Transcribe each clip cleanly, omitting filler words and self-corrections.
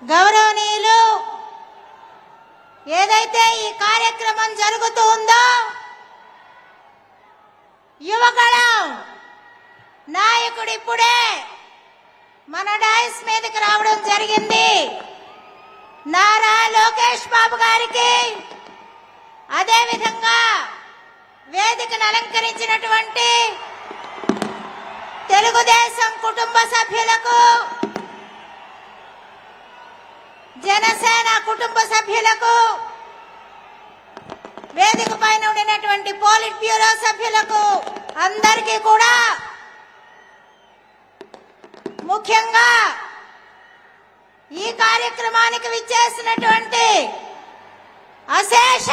గౌరవనీయులు ఏదైతే ఈ కార్యక్రమం జరుగుతుందో యువగళం నాయకుడు ఇప్పుడే మన డైస్ మీదకి రావడం జరిగింది. నారా లోకేష్ బాబు గారికి అదే విధంగా వేదికను అలంకరించినటువంటి తెలుగుదేశం కుటుంబ సభ్యులకు, జనసేన కుటుంబ సభ్యులకు, వేదిక పైన ఉండినటువంటి పోలిట్ బ్యూరో సభ్యులకు అందరికీ కూడా, ముఖ్యంగా ఈ కార్యక్రమానికి విచ్చేసినటువంటి అశేష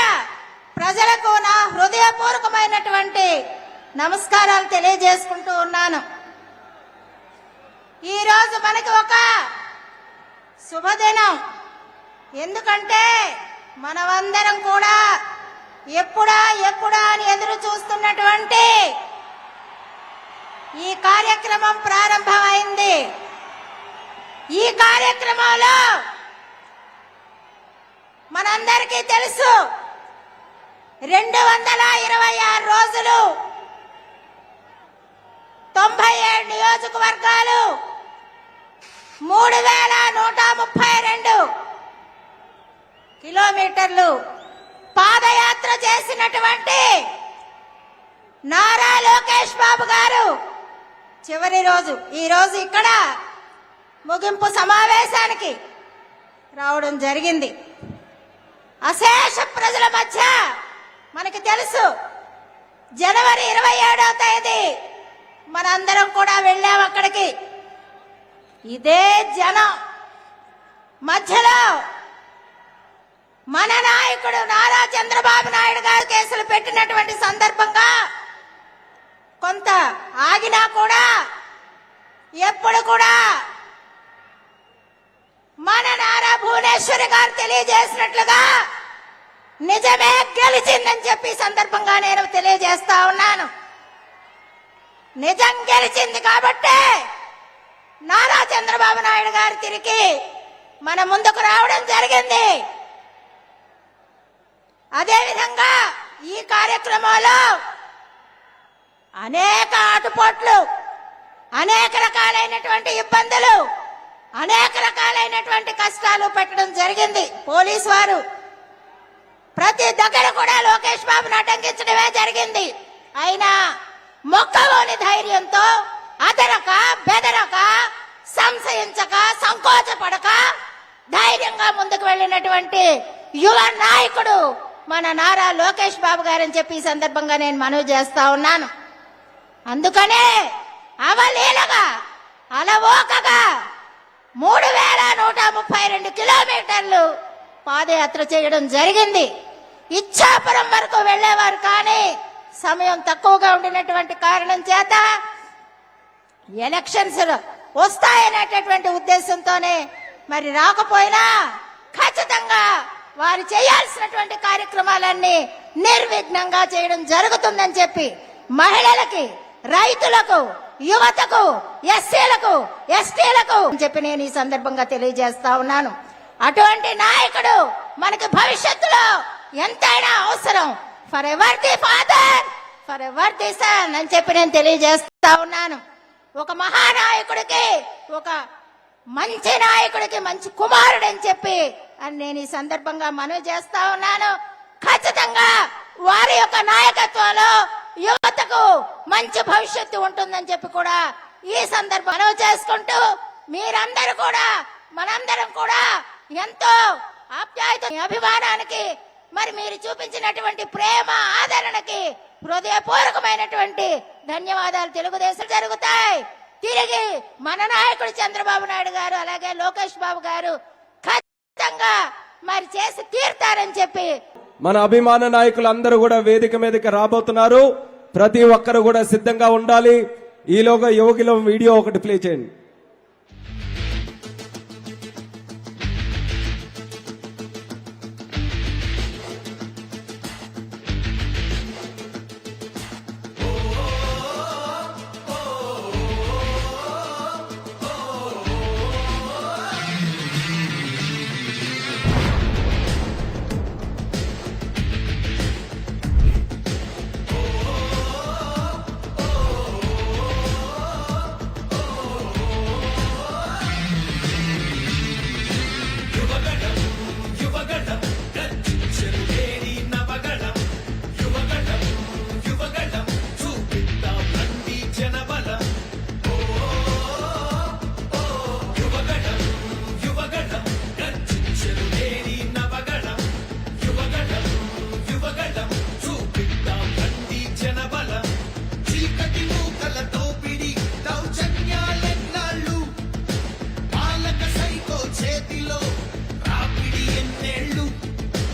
ప్రజలకు నా హృదయపూర్వకమైనటువంటి నమస్కారాలు తెలియజేసుకుంటూ ఉన్నాను. ఈరోజు మనకి ఒక శుభదినం. ఎందుకంటే మనమందరం కూడా ఎప్పుడా అని ఎదురు చూస్తున్నటువంటి ఈ కార్యక్రమం ప్రారంభమైంది. ఈ కార్యక్రమంలో మనందరికీ తెలుసు 226 రోజులు, 97 నియోజకవర్గాలు, 3132 కిలోమీటర్లు పాదయాత్ర చేసినటువంటి నారా లోకేష్ బాబు గారు చివరి రోజు ఈ రోజు ఇక్కడ ముగింపు సమావేశానికి రావడం జరిగింది. అశేష ప్రజల మధ్య మనకి తెలుసు జనవరి 27వ తేదీ మనందరం కూడా వెళ్ళాం అక్కడికి. ఇదే జనం మధ్యలో మన నాయకుడు నారా చంద్రబాబు నాయుడు గారు కేసులు పెట్టినటువంటి సందర్భంగా కొంత ఆగినా కూడా ఎప్పుడు కూడా మన నారా భువనేశ్వరి గారు తెలియజేసినట్లుగా నిజమే గెలిచిందని చెప్పి సందర్భంగా నేను తెలియజేస్తా ఉన్నాను. నిజం గెలిచింది కాబట్టే నారా చంద్రబాబు నాయుడు గారు తిరిగి మన ముందుకు రావడం జరిగింది. అదేవిధంగా ఈ కార్యక్రమంలో అనేక ఆటుపోట్లు, అనేక రకాలైనటువంటి ఇబ్బందులు, అనేక రకాలైనటువంటి కష్టాలు పెట్టడం జరిగింది. పోలీసు వారు ప్రతి దగ్గర కూడా లోకేష్ బాబును అడ్డంకించడమే జరిగింది. అయినా మొక్కలోని ధైర్యంతో అదరక బెదరక సంశయించక సంకోచపడక ధైర్యంగా ముందుకు వెళ్ళినటువంటి యువ నాయకుడు మన నారా లోకేష్ బాబు గారని చెప్పి ఈ సందర్భంగా నేను మనవి చేస్తా ఉన్నాను. అందుకనే అవలీలగా అలవోకగా 3132 కిలోమీటర్లు పాదయాత్ర చేయడం జరిగింది. ఇచ్చాపురం వరకు వెళ్లేవారు కానీ సమయం తక్కువగా ఉండినటువంటి కారణం చేత ఎలక్షన్స్ వస్తాయనేటటువంటి ఉద్దేశంతోనే మరి రాకపోయినా ఖచ్చితంగా వారు చేయాల్సినటువంటి కార్యక్రమాలన్నీ నిర్విఘ్నంగా చేయడం జరుగుతుందని చెప్పి మహిళలకి, రైతులకు, యువతకు, ఎస్సీలకు, ఎస్టీలకు చెప్పి నేను ఈ సందర్భంగా తెలియజేస్తా ఉన్నాను. అటువంటి నాయకుడు మనకి భవిష్యత్తులో ఎంతైనా అవసరం. Forever the father, forever the son అని చెప్పి నేను తెలియజేస్తా ఉన్నాను. ఒక మహానాయకుడికి, ఒక మంచి నాయకుడికి మంచి కుమారుడు అని చెప్పి అని నేను ఈ సందర్భంగా మనవి చేస్తా ఉన్నాను. ఖచ్చితంగా వారి యొక్క నాయకత్వంలో యువతకు మంచి భవిష్యత్తు ఉంటుందని చెప్పి కూడా ఈ సందర్భం మనవి చేసుకుంటూ మీరందరూ కూడా మనందరం కూడా ఎంతో ఆప్యాయత, అభిమానానికి మరి మీరు చూపించినటువంటి ప్రేమ, ఆదరణకి హృదయపూర్వకమైనటువంటి ధన్యవాదాలు. తెలుగుదేశం జరుగుతాయి. తిరిగి మన నాయకుడు చంద్రబాబు నాయుడు గారు అలాగే లోకేష్ బాబు గారు ఖచ్చితంగా మరి చేసి తీరుతారని చెప్పి మన అభిమాన నాయకులు అందరూ కూడా వేదిక మీదకి రాబోతున్నారు. ప్రతి ఒక్కరు కూడా సిద్ధంగా ఉండాలి. ఈలోగా యువకుల వీడియో ఒకటి ప్లే చేయండి.